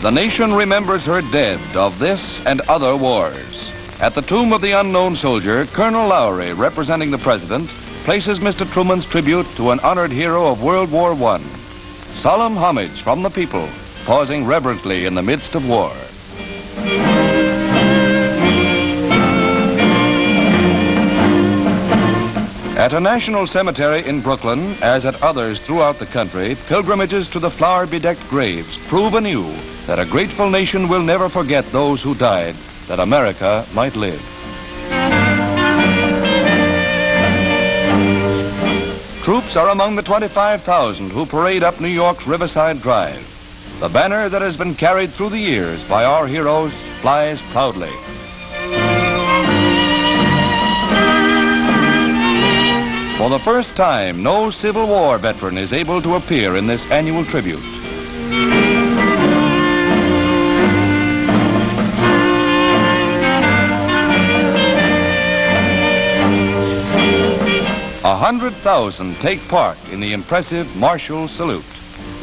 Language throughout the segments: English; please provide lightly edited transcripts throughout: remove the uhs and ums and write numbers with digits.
The nation remembers her dead of this and other wars. At the tomb of the unknown soldier, Colonel Lowry, representing the President, places Mr. Truman's tribute to an honored hero of World War I. Solemn homage from the people, pausing reverently in the midst of war. At a national cemetery in Brooklyn, as at others throughout the country, pilgrimages to the flower-bedecked graves prove anew that a grateful nation will never forget those who died that America might live. Troops are among the 25,000 who parade up New York's Riverside Drive. The banner that has been carried through the years by our heroes flies proudly. For the first time, no Civil War veteran is able to appear in this annual tribute. A 100,000 take part in the impressive martial salute,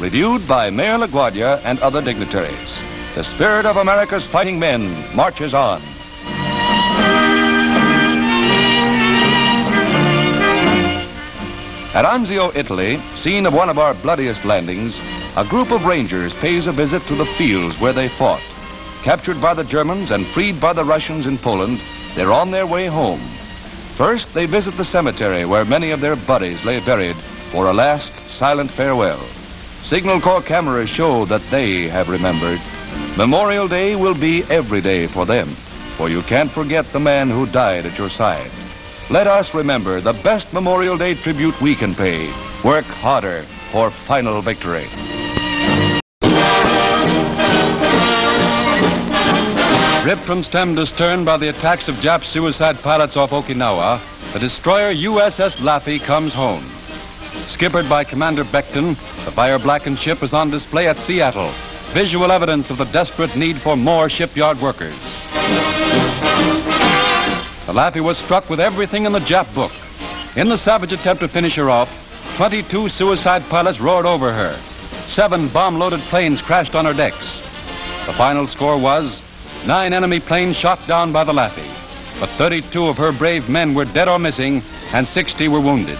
reviewed by Mayor LaGuardia and other dignitaries. The spirit of America's fighting men marches on. At Anzio, Italy, scene of one of our bloodiest landings, a group of Rangers pays a visit to the fields where they fought. Captured by the Germans and freed by the Russians in Poland, they're on their way home. First, they visit the cemetery where many of their buddies lay buried for a last silent farewell. Signal Corps cameras show that they have remembered. Memorial Day will be every day for them, for you can't forget the man who died at your side. Let us remember the best Memorial Day tribute we can pay. Work harder for final victory. Ripped from stem to stern by the attacks of Jap suicide pilots off Okinawa, the destroyer USS Laffey comes home. Skippered by Commander Beckton, the fire-blackened ship is on display at Seattle, visual evidence of the desperate need for more shipyard workers. The Laffey was struck with everything in the Jap book. In the savage attempt to finish her off, 22 suicide pilots roared over her. 7 bomb-loaded planes crashed on her decks. The final score was 9 enemy planes shot down by the Laffey, but 32 of her brave men were dead or missing, and 60 were wounded.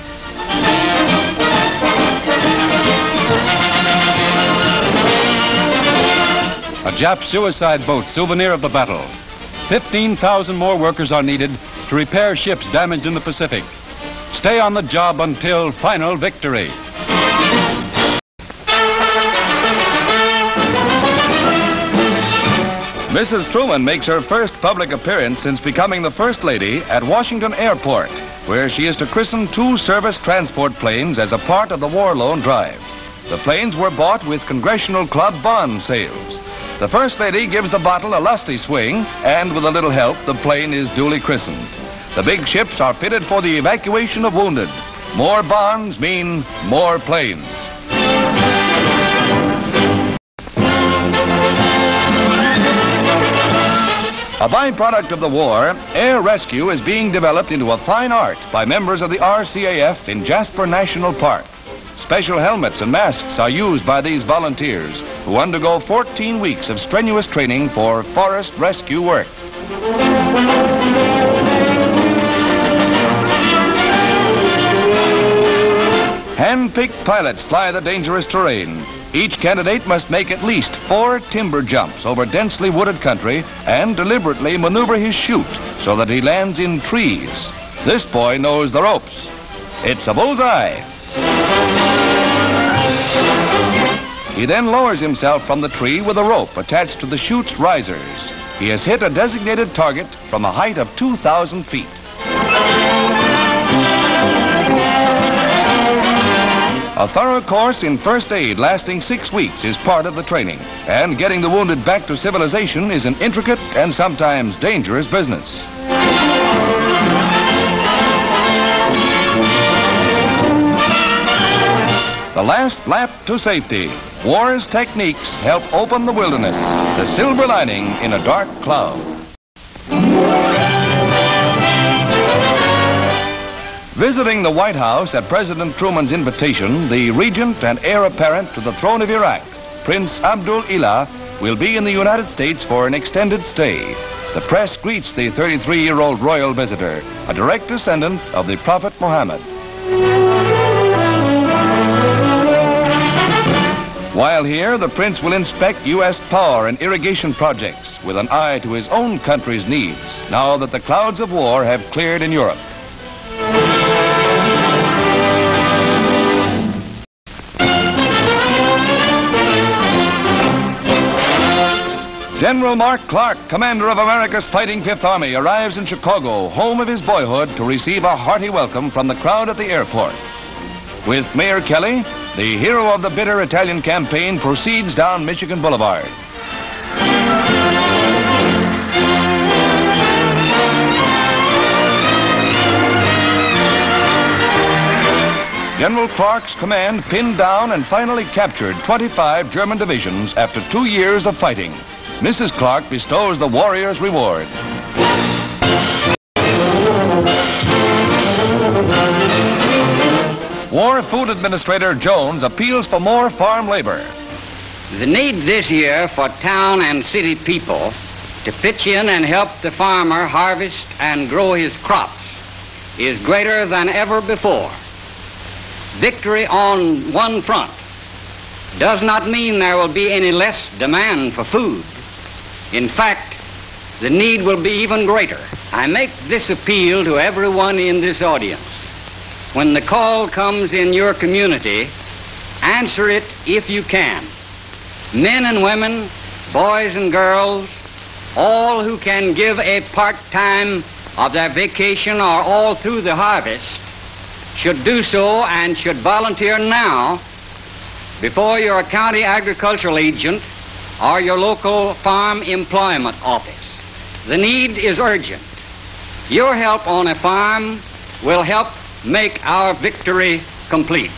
A Jap suicide boat, souvenir of the battle. 15,000 more workers are needed to repair ships damaged in the Pacific. Stay on the job until final victory. Mrs. Truman makes her first public appearance since becoming the First Lady at Washington Airport, where she is to christen 2 service transport planes as a part of the War Loan Drive. The planes were bought with Congressional Club bond sales. The First Lady gives the bottle a lusty swing, and with a little help, the plane is duly christened. The big ships are pitted for the evacuation of wounded. More bonds mean more planes. A byproduct of the war, air rescue is being developed into a fine art by members of the RCAF in Jasper National Park. Special helmets and masks are used by these volunteers who undergo 14 weeks of strenuous training for forest rescue work. Hand-picked pilots fly the dangerous terrain. Each candidate must make at least 4 timber jumps over densely wooded country and deliberately maneuver his chute so that he lands in trees. This boy knows the ropes. It's a bullseye. He then lowers himself from the tree with a rope attached to the chute's risers. He has hit a designated target from a height of 2,000 feet. A thorough course in first aid lasting 6 weeks is part of the training, and getting the wounded back to civilization is an intricate and sometimes dangerous business. The last lap to safety. War's techniques help open the wilderness, the silver lining in a dark cloud. Visiting the White House at President Truman's invitation, the regent and heir apparent to the throne of Iraq, Prince Abdul Illah, will be in the United States for an extended stay. The press greets the 33-year-old royal visitor, a direct descendant of the Prophet Muhammad. While here, the prince will inspect U.S. power and irrigation projects with an eye to his own country's needs, now that the clouds of war have cleared in Europe. General Mark Clark, commander of America's fighting Fifth Army, arrives in Chicago, home of his boyhood, to receive a hearty welcome from the crowd at the airport. With Mayor Kelly, the hero of the bitter Italian campaign proceeds down Michigan Boulevard. General Clark's command pinned down and finally captured 25 German divisions after 2 years of fighting. Mrs. Clark bestows the warrior's reward. War Food Administrator Jones appeals for more farm labor. The need this year for town and city people to pitch in and help the farmer harvest and grow his crops is greater than ever before. Victory on one front does not mean there will be any less demand for food. In fact, the need will be even greater. I make this appeal to everyone in this audience. When the call comes in your community, answer it if you can. Men and women, boys and girls, all who can give a part-time of their vacation or all through the harvest should do so and should volunteer now before your county agricultural agent or your local farm employment office. The need is urgent. Your help on a farm will help make our victory complete.